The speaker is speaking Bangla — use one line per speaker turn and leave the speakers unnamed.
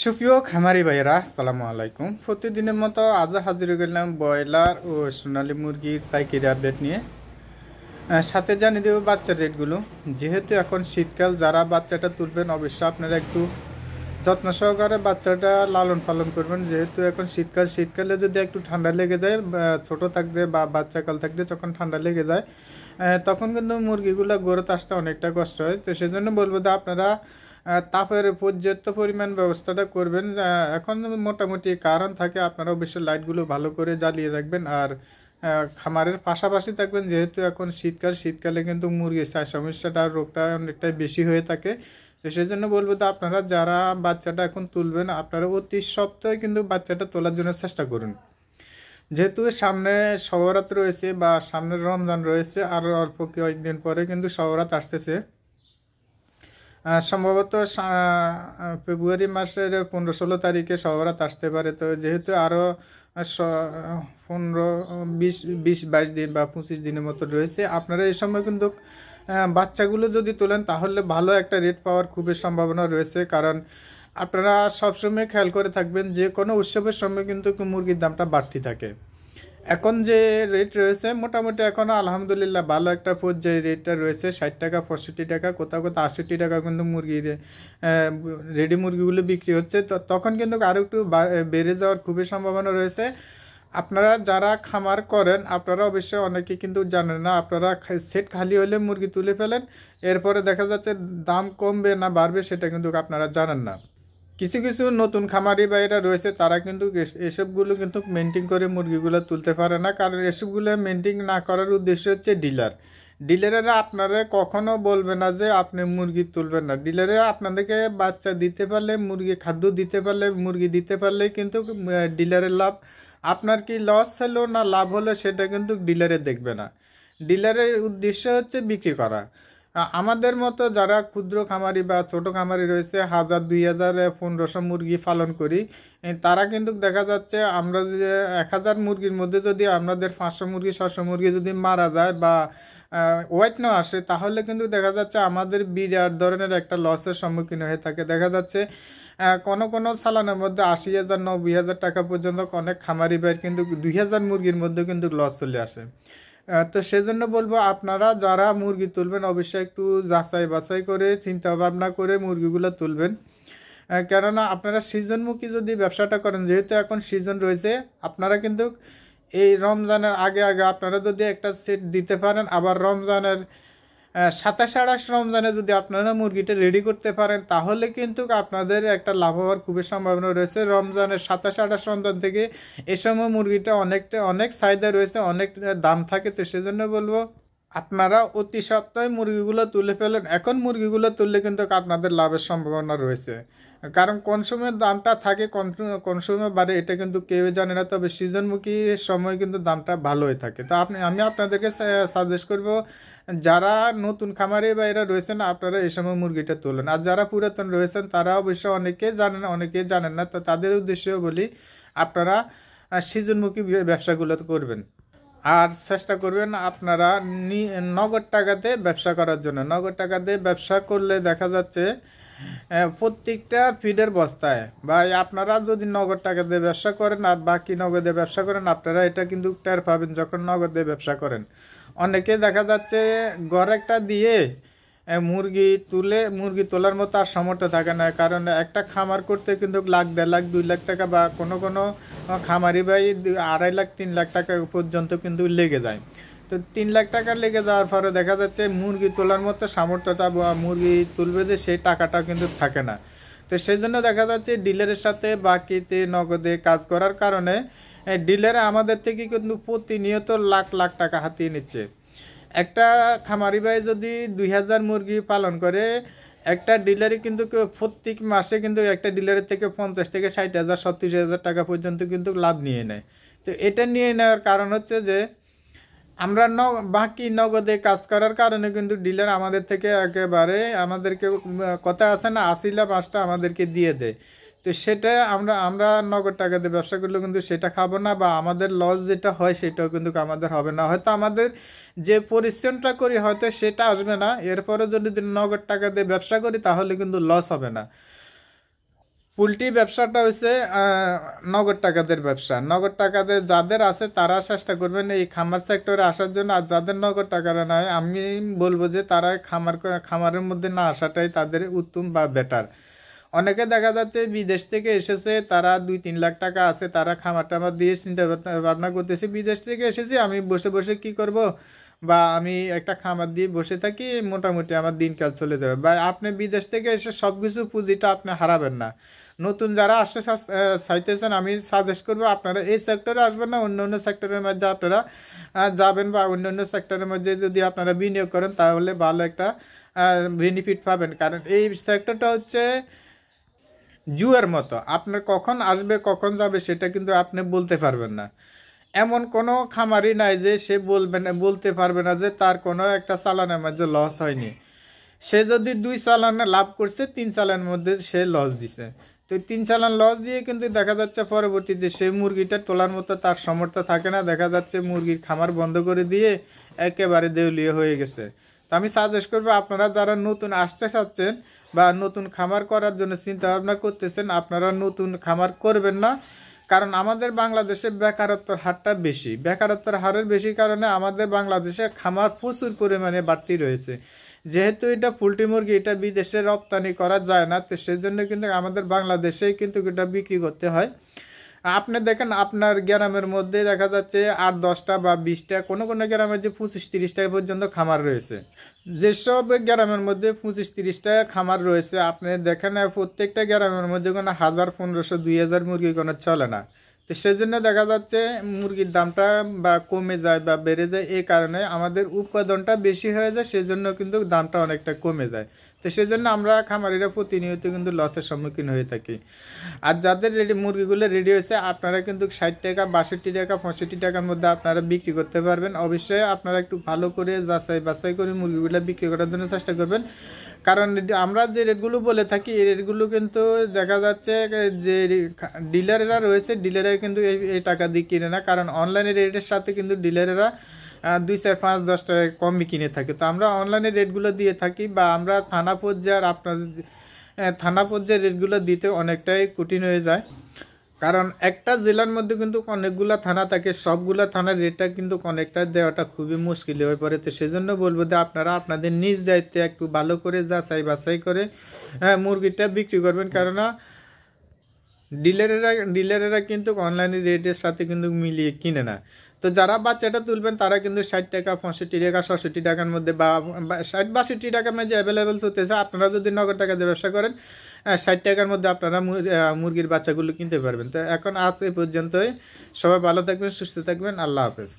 সুপ্রিয় খামারি ভাইয়েরা আসসালামু আলাইকুম। প্রতিদিনের মতো আজ হাজির হয়ে গেলাম ব্রয়লার ও সোনালী মুরগির পাইকারি আপডেট নিয়ে। সাথে জানিয়ে দেবো বাচ্চার রেটগুলো। যেহেতু এখন শীতকাল, যারা বাচ্চাটা তুলবেন অবশ্যই আপনারা একটু যত্ন সহকারে বাচ্চাটা লালন পালন করবেন। যেহেতু এখন শীতকালে যদি একটু ঠান্ডা লেগে যায়, ছোট থাকতে বা বাচ্চাকাল থাকতে যখন ঠান্ডা লেগে যায়, তখন কিন্তু মুরগিগুলো গড়ে আসতে অনেকটা কষ্ট হয়। তো সেজন্য বলবো যে আপনারা তাপের পর্যাপ্ত পরিমাণ ব্যবস্থাটা করবেন। এখন মোটামুটি কারণ থাকে, আপনারা অবশ্যই লাইটগুলো ভালো করে জ্বালিয়ে রাখবেন আর খামারের পাশাপাশি থাকবেন। যেহেতু এখন শীতকালে কিন্তু মুরগির সমস্যাটা রোগটা অনেকটাই বেশি হয়ে থাকে। তো সেই জন্য বলবো যে আপনারা যারা বাচ্চাটা এখন তুলবেন, আপনারা অতি সপ্তাহে কিন্তু বাচ্চাটা তোলার জন্য চেষ্টা করুন। যেহেতু সামনে শবরাত রয়েছে বা সামনে রমজান রয়েছে, আর অল্প কয়েকদিন পরে কিন্তু শবরাত আসতেছে। সম্ভবত ফেব্রুয়ারি মাসের 15-16 তারিখে শবরাত আসতে পারে। তো যেহেতু আরও 15-20-22 দিন বা 25 দিনের মতো রয়েছে, আপনারা এই সময় কিন্তু বাচ্চাগুলো যদি তোলেন তাহলে ভালো একটা রেট পাওয়ার খুবই সম্ভাবনা রয়েছে। কারণ আপনারা সবসময় খেয়াল করে থাকবেন, যে কোনো উৎসবের সময় কিন্তু মুরগির দামটা বাড়তি থাকে। এখন যে রেট রয়েছে মোটামুটি এখন আলহামদুলিল্লাহ ভালো একটা পর্যায়ে রেটটা রয়েছে। 60 টাকা, 65 টাকা, কোথাও 68 টাকা কিন্তু মুরগির রেডি মুরগিগুলো বিক্রি হচ্ছে। তো তখন কিন্তু আরও একটু বেড়ে যাওয়ার খুবই সম্ভাবনা রয়েছে। আপনারা যারা খামার করেন, আপনারা অবশ্যই অনেকে কিন্তু জানেন না, আপনারা সেট খালি হলে মুরগি তুলে ফেলেন, এরপরে দেখা যাচ্ছে দাম কমবে না বাড়বে সেটা কিন্তু আপনারা জানেন না। কিছু কিছু নতুন খামারি ভাইরা রয়েছে, তারা কিন্তু এসবগুলো কিন্তু মেনটেন করে মুরগিগুলো তুলতে পারে না। কারণ এসবগুলো মেনটেন না করার উদ্দেশ্য হচ্ছে ডিলারেরা আপনারা কখনো বলবে না যে আপনি মুরগি তুলবেন না। ডিলারেরা আপনাদেরকে বাচ্চা দিতে পারলে, মুরগি খাদ্য দিতে পারলে, মুরগি দিতে পারলে কিন্তু ডিলারের লাভ। আপনার কি লস হলো না লাভ হলো সেটা কিন্তু ডিলারে দেখবে না। ডিলারের উদ্দেশ্য হচ্ছে বিক্রি করা। আমাদের মতো যারা ক্ষুদ্র খামারি বা ছোট খামারি রয়েছে, 1000, 2000, 1500 মুরগি পালন করি, তারা কিন্তু দেখা যাচ্ছে আমরা যে 1000 মুরগির মধ্যে যদি আমাদের 500 মুরগি 600 মুরগি যদি মারা যায় বা ওয়েট না আসে, তাহলে কিন্তু দেখা যাচ্ছে আমাদের বিরাট ধরনের একটা লসের সম্মুখীন হয়ে থাকে। দেখা যাচ্ছে কোনো কোনো সালানের মধ্যে 80,000, 90,000 টাকা পর্যন্ত অনেক খামারি ভাইয়ের কিন্তু 2000 মুরগির মধ্যে কিন্তু লস চলে আসে। তো সেজন্য বলবো আপনারা যারা মুরগি তুলবেন অবশ্যই একটু যাচাই বাছাই করে চিন্তা ভাবনা করে মুরগিগুলো তুলবেন। কেননা আপনারা সিজনমুখী যদি ব্যবসাটা করেন, যেহেতু এখন সিজন রয়েছে, আপনারা কিন্তু এই রমজানের আগে আগে আপনারা যদি একটা সেট দিতে পারেন, আবার রমজানের 27-28 রমজানে যদি আপনারা মুরগিটা রেডি করতে পারেন, তাহলে কিন্তু আপনাদের একটা লাভ হওয়ার খুবই সম্ভাবনা রয়েছে। রমজানের 27-28 রমজান থেকে এ সময় মুরগিটা অনেক চাহিদা রয়েছে, অনেক দাম থাকে। তো সেজন্য বলবো আপনারা অতি সপ্তাহে মুরগিগুলো তুলে ফেলেন। এখন মুরগিগুলো তুললে কিন্তু আপনাদের লাভের সম্ভাবনা রয়েছে। কারণ কোন সময় দামটা থাকে, কোন সময় বাড়ে, এটা কিন্তু কেউ জানে না। তবে সিজনমুখী সময় কিন্তু দামটা ভালো হয়ে থাকে। তো আমি আপনাদেরকে সাজেস্ট করব, যারা নতুন খামারি বা এরা রয়েছেন, আপনারা এই সময় মুরগিটা তোলেন। আর যারা পুরাতন রয়েছেন তারা অবশ্য অনেকে জানেন না। তো তাদের উদ্দেশ্যেও বলি, আপনারা সিজনমুখী ব্যবসাগুলো করবেন। আর চেষ্টা করবেন আপনারা নগদ টাকাতে ব্যবসা করার জন্য। নগদ টাকাতে ব্যবসা করলে দেখা যাচ্ছে প্রত্যেকটা ফিডের বস্তায়, বা আপনারা যদি নগদ টাকাতে ব্যবসা করেন আর বাকি নগদে ব্যবসা করেন, আপনারা এটা কিন্তু টের পাবেন যখন নগদে ব্যবসা করেন। অনেকে দেখা যাচ্ছে ঘর একটা দিয়ে মুরগি তোলার মতো আর সামর্থ্য থাকে না। কারণ একটা খামার করতে কিন্তু লাখ, 1.5 লাখ, 2 লাখ টাকা, বা কোনো কোনো খামারি ভাই 2.5 লাখ, 3 লাখ টাকা পর্যন্ত কিন্তু লেগে যায়। তো 3 লাখ টাকা লেগে যাওয়ার পরে দেখা যাচ্ছে মুরগি তোলার মতো সামর্থ্যটা বা মুরগি তুলবে যে সেই টাকাটা কিন্তু থাকে না। তো সেই জন্য দেখা যাচ্ছে ডিলারের সাথে বাকিতে নগদে কাজ করার কারণে ডিলার আমাদের থেকে কিন্তু প্রতিনিয়ত লাখ লাখ টাকা হাতিয়ে নিচ্ছে। একটা খামারি ভাই যদি 2000 মুরগি পালন করে, একটা ডিলারে কিন্তু প্রত্যেক মাসে কিন্তু একটা ডিলারের থেকে 50 থেকে 60,000, 70,000 টাকা পর্যন্ত কিন্তু লাভ নিয়ে নেয়। তো এটা নিয়ে নেওয়ার কারণ হচ্ছে যে আমরা বাকি নগদে কাজ করার কারণে কিন্তু ডিলার আমাদের থেকে একেবারে আমাদেরকে কথা আছে না, 80 লাখ 5টা আমাদেরকে দিয়ে দেয়। তো সেটা আমরা নগদ টাকা দিয়ে ব্যবসা করলে কিন্তু সেটা খাবো না, বা আমাদের লস যেটা হয় সেটাও কিন্তু আমাদের হবে না। হয়তো আমাদের যে পরিশ্রমটা করি হয়তো সেটা আসবে না, এরপরে যদি নগদ টাকা দিয়ে ব্যবসা করি তাহলে কিন্তু লস হবে না। পোলট্রি ব্যবসাটা হচ্ছে নগদ টাকাদের ব্যবসা। নগদ টাকাদের যাদের আছে তারা চেষ্টা করবেন এই খামার সেক্টরে আসার জন্য, আর যাদের নগদ টাকাটা নাই আমি বলবো যে তারা খামারের মধ্যে না আসাটাই তাদের উত্তম বা বেটার। অনেকে দেখা যাচ্ছে বিদেশ থেকে এসেছে, তারা 2-3 লাখ টাকা আছে, তারা খামার টামার দিয়ে চিন্তা ভাবনা করতেছে বিদেশ থেকে এসেছি আমি বসে বসে কি করব, বা আমি একটা খামার দিয়ে বসে থাকি মোটামুটি আমার দিনকাল চলে যাবে। বা আপনি বিদেশ থেকে এসে সব কিছু পুঁজিটা আপনি হারাবেন না। নতুন যারা আসতে চাইতেছেন আমি সাজেস্ট করবো আপনারা এই সেক্টরে আসবেন না, অন্য অন্য সেক্টরের মধ্যে আপনারা যাবেন, বা অন্য অন্য সেক্টরের মধ্যে যদি আপনারা বিনিয়োগ করেন তাহলে ভালো একটা বেনিফিট পাবেন। কারণ এই সেক্টরটা হচ্ছে জুয়ার মতো, আপনার কখন আসবে কখন যাবে সেটা কিন্তু আপনি বলতে পারবেন না। এমন কোনো খামারই নাই যে সে বলতে পারবে না যে তার কোনো একটা চালানের মধ্যে লস হয়নি। সে যদি 2 চালানে লাভ করছে, 3 চালানের মধ্যে সে লস দিছে, তো 3 চালান লস দিয়ে কিন্তু দেখা যাচ্ছে পরবর্তীতে সে মুরগিটা তোলার মতো তার সামর্থ্য থাকে না, দেখা যাচ্ছে মুরগির খামার বন্ধ করে দিয়ে একেবারে দেউলিয়া হয়ে গেছে। তো আমি সাজেস্ট করবো আপনারা যারা নতুন আসতে চাচ্ছেন বা নতুন খামার করার জন্য চিন্তা ভাবনা করতেছেন, আপনারা নতুন খামার করবেন না। কারণ আমাদের বাংলাদেশে বেকারত্বের হারটা বেশি, বেকারত্বের হারের বেশি কারণে আমাদের বাংলাদেশে খামার প্রচুর পরিমাণে বাড়তি রয়েছে। যেহেতু এটা পোলট্রি মুরগি এটা বিদেশে রপ্তানি করা যায় না, তো সেজন্য কিন্তু আমাদের বাংলাদেশেই কিন্তু এটা বিক্রি করতে হয়। আপনি দেখেন আপনার গ্রামের মধ্যে দেখা যাচ্ছে 8-10টা বা 20টা, কোনো কোনো গ্রামের যে 25-30টা পর্যন্ত খামার রয়েছে। যেসব গ্রামের মধ্যে 25-30টা খামার রয়েছে আপনি দেখেন প্রত্যেকটা গ্রামের মধ্যে কোনো 1000, 1500, 2000 মুরগি কোনো চলে না। তো সেজন্য দেখা যাচ্ছে মুরগির দামটা বা কমে যায় বা বেড়ে যায়, এই কারণে আমাদের উৎপাদনটা বেশি হয়ে যায়, সেজন্য কিন্তু দামটা অনেকটা কমে যায়। তো সেজন্য আমরা খামারিরা প্রতিনিয়ত কিন্তু লসের সম্মুখীন হয়ে থাকি। আর যাদের মুরগিগুলো রেডি হয়েছে আপনারা কিন্তু 60 টাকা, 62 টাকা, 65 টাকার মধ্যে আপনারা বিক্রি করতে পারবেন। অবশ্যই আপনারা একটু ভালো করে যাচাই বাছাই করে মুরগিগুলো বিক্রি করার জন্য চেষ্টা করবেন। কারণ আমরা যে রেটগুলো বলে থাকি এই রেটগুলো কিন্তু দেখা যাচ্ছে যে ডিলারেরা রয়েছে, ডিলাররা কিন্তু এই টাকা দিয়ে কিনে না। কারণ অনলাইনে রেটের সাথে কিন্তু ডিলারেরা 2, 4, 5, 10 টাকা কমই কিনে থাকে। তো আমরা অনলাইনে রেটগুলো দিয়ে থাকি, বা আমরা থানা পর্যায়ের থানা পর্যায়ের রেটগুলো দিতে অনেকটাই কঠিন হয়ে যায়। কারণ একটা জেলার মধ্যে কিন্তু অনেকগুলা থানা থাকে, সবগুলা থানার রেটটা কিন্তু অনেকটা দেওয়াটা খুবই মুশকিল হয়ে পড়ে। তো সেজন্য বলবো যে আপনারা আপনাদের নিজ দায়িত্বে একটু ভালো করে যাচাই বাছাই করে মুরগিটা বিক্রি করবেন। কেননা ডিলারেরা কিন্তু অনলাইনে রেটের সাথে কিন্তু মিলিয়ে কিনে না। তো যারা বাচ্চাটা তুলবেন তারা কিন্তু 60 টাকা, 65 টাকা, 67 টাকার মধ্যে বা 60-62 টাকার মধ্যে অ্যাভেলেবেল চলতেছে। আপনারা যদি নগদ টাকা দিয়ে ব্যবসা করেন 60 টাকার মধ্যে আপনারা মুরগির বাচ্চাগুলো কিনতে পারবেন। তো এখন আজ এই পর্যন্তই, সবাই ভালো থাকবেন, সুস্থ থাকবেন, আল্লাহ হাফেজ।